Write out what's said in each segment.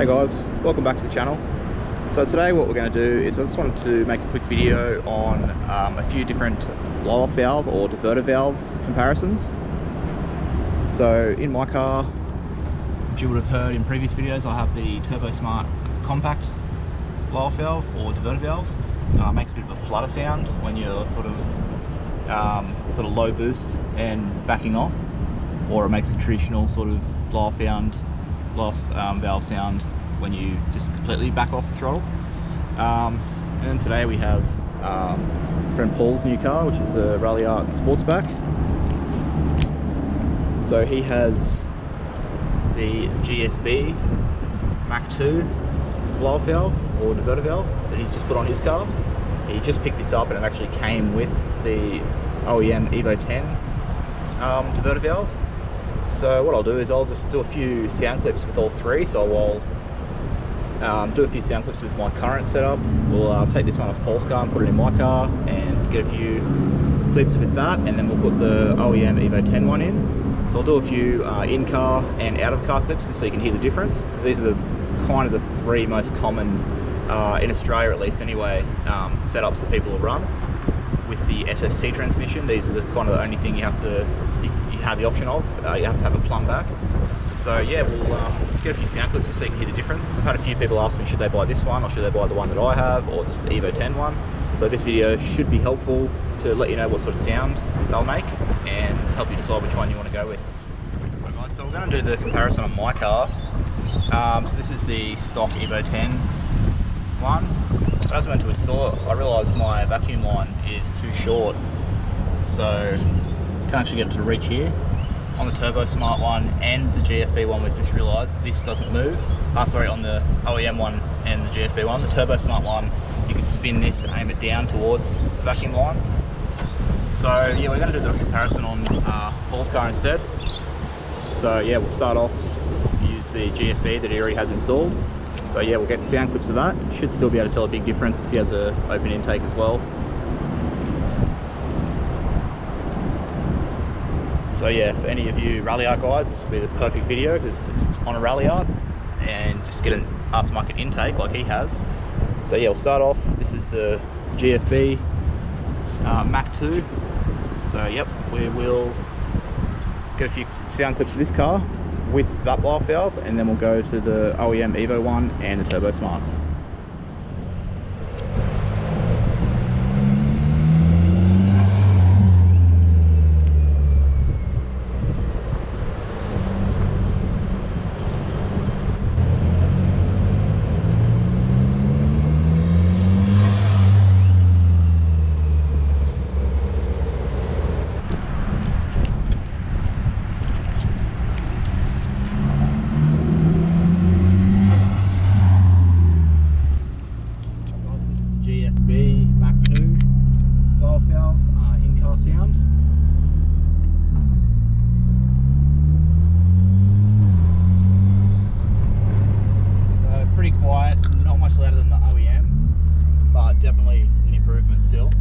Hey guys, welcome back to the channel. So today what we're going to do is I just wanted to make a quick video on a few different blow-off valve or diverter valve comparisons. So in my car, which you would have heard in previous videos, I have the turbosmart compact blow-off valve or diverter valve. It makes a bit of a flutter sound when you're sort of low boost and backing off, or it makes a traditional sort of blow-off valve sound when you just completely back off the throttle. And then today we have friend Paul's new car, which is a Ralliart Sportsback. So he has the GFB Mach 2 blow-off valve or diverter valve that he's just put on his car. He just picked this up and it actually came with the OEM Evo X diverter valve. So what I'll do is I'll just do a few sound clips with all three. So I'll do a few sound clips with my current setup. We'll take this one off Paul's car and put it in my car and get a few clips with that, and then we'll put the OEM Evo X one in. So I'll do a few in-car and out-of-car clips just so you can hear the difference, because these are kind of the three most common, in Australia at least anyway, setups that people will run. With the SST transmission, these are the kind of the only thing you have the option of. You have to have a plumb back. So yeah, we'll get a few sound clips just so you can hear the difference, because I've had a few people ask me should they buy this one or should they buy the one that I have, or just the Evo X one. So this video should be helpful to let you know what sort of sound they'll make and help you decide which one you want to go with. Right guys, so we're going to do the comparison on my car. So this is the stock Evo X one. But as I went to install it, I realised my vacuum line is too short, so can't actually get it to reach here. On the turbosmart one and the GFB one, we've just realised this doesn't move. Sorry, on the OEM one and the GFB one. The turbosmart one, you can spin this to aim it down towards the vacuum line. So yeah, we're going to do the comparison on Paul's car instead. So yeah, we'll start off, use the GFB that he already has installed. So yeah, we'll get sound clips of that. Should still be able to tell a big difference because he has an open intake as well. So yeah, for any of you Ralliart guys, this will be the perfect video because it's on a Ralliart and just get an aftermarket intake like he has. So yeah, we'll start off. This is the GFB Mach 2. So yep, we will get a few sound clips of this car with that blow-off valve, and then we'll go to the OEM Evo one and the turbosmart. Definitely an improvement still.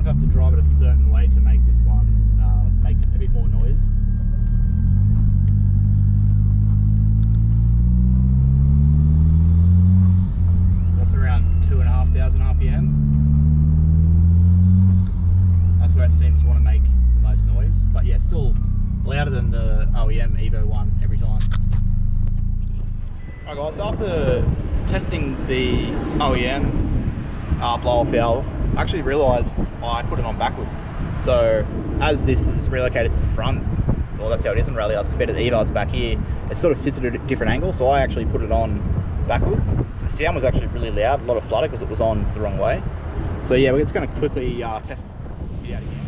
Have to drive it a certain way to make this one make a bit more noise. So that's around 2,500 RPM. That's where it seems to want to make the most noise, but yeah, still louder than the OEM Evo one every time. Alright guys, so after testing the OEM blow-off valve, I actually realised I put it on backwards. So as this is relocated to the front, well that's how it is in Ralliart compared to the Evo, it's back here, it sort of sits at a different angle, so I actually put it on backwards. So the sound was actually really loud, a lot of flutter because it was on the wrong way. So yeah, we're just going to quickly test it out again.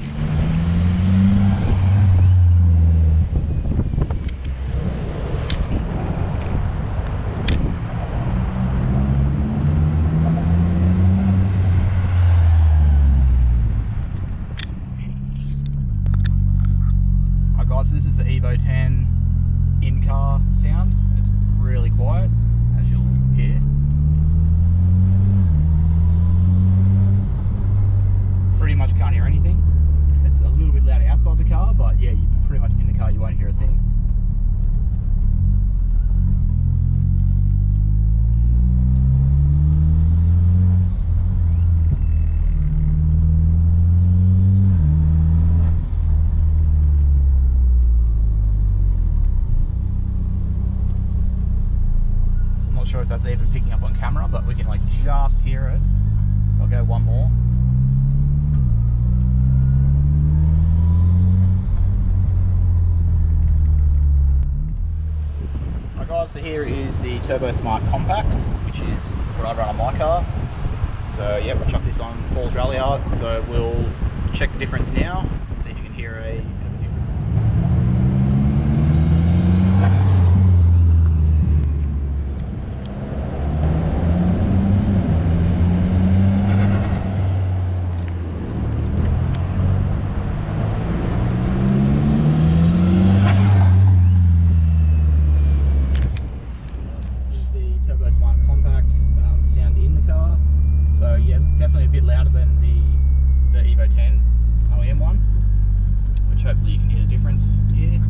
car sound. It's really quiet, as you'll hear. Pretty much can't hear anything. It's a little bit loud outside the car, but yeah, you pretty much in the car you won't hear a thing. Not sure if that's even picking up on camera, but we can like just hear it. So I'll go one more. Alright guys, so here is the turbosmart compact, which is what I run on my car. So yeah, we'll chuck this on Pauls Ralliart. So we'll check the difference now, see if you can hear a turbosmart compact sound in the car. So yeah, definitely a bit louder than the Evo 10 OEM one, which hopefully you can hear the difference here.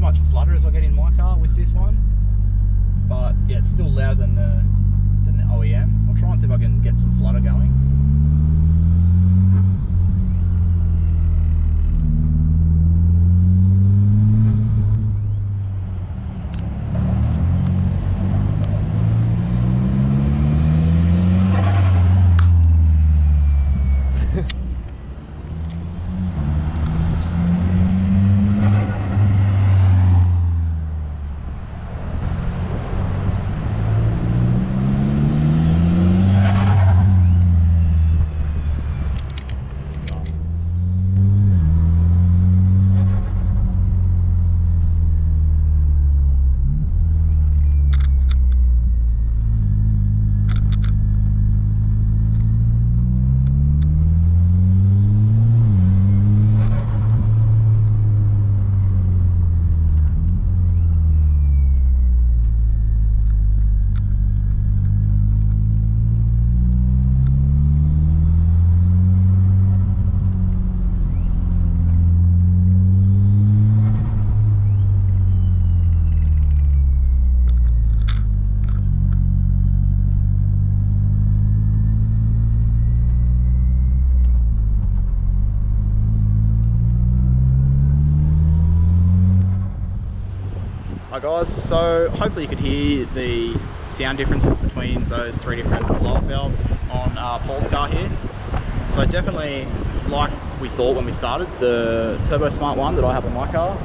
Much flutter as I get in my car with this one, but yeah, it's still louder than the OEM. I'll try and see if I can get some flutter going. Hi guys, so hopefully you could hear the sound differences between those three different blow-off valves on Paul's car here. So definitely, like we thought when we started, the turbosmart one that I have on my car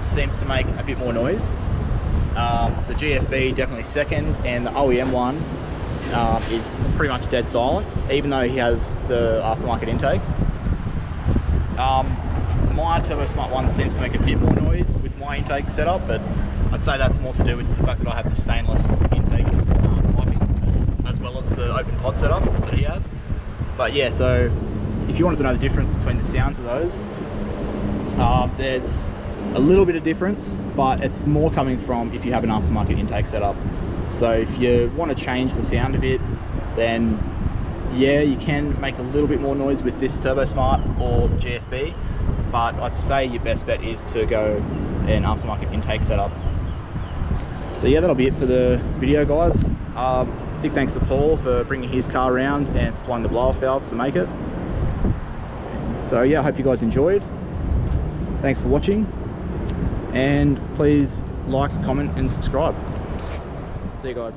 seems to make a bit more noise. The GFB definitely second, and the OEM one is pretty much dead silent, even though he has the aftermarket intake. My turbosmart one seems to make a bit more noise with my intake setup, but I'd say that's more to do with the fact that I have the stainless intake piping as well as the open pod setup that he has. But yeah, so if you wanted to know the difference between the sounds of those, there's a little bit of difference, but it's more coming from if you have an aftermarket intake setup. So if you want to change the sound a bit, then yeah, you can make a little bit more noise with this turbosmart or the GFB, but I'd say your best bet is to go an aftermarket intake setup. So yeah, that'll be it for the video, guys. Big thanks to Paul for bringing his car around and supplying the blow-off valves to make it. So yeah, I hope you guys enjoyed. Thanks for watching, and please like, comment and subscribe. See you guys.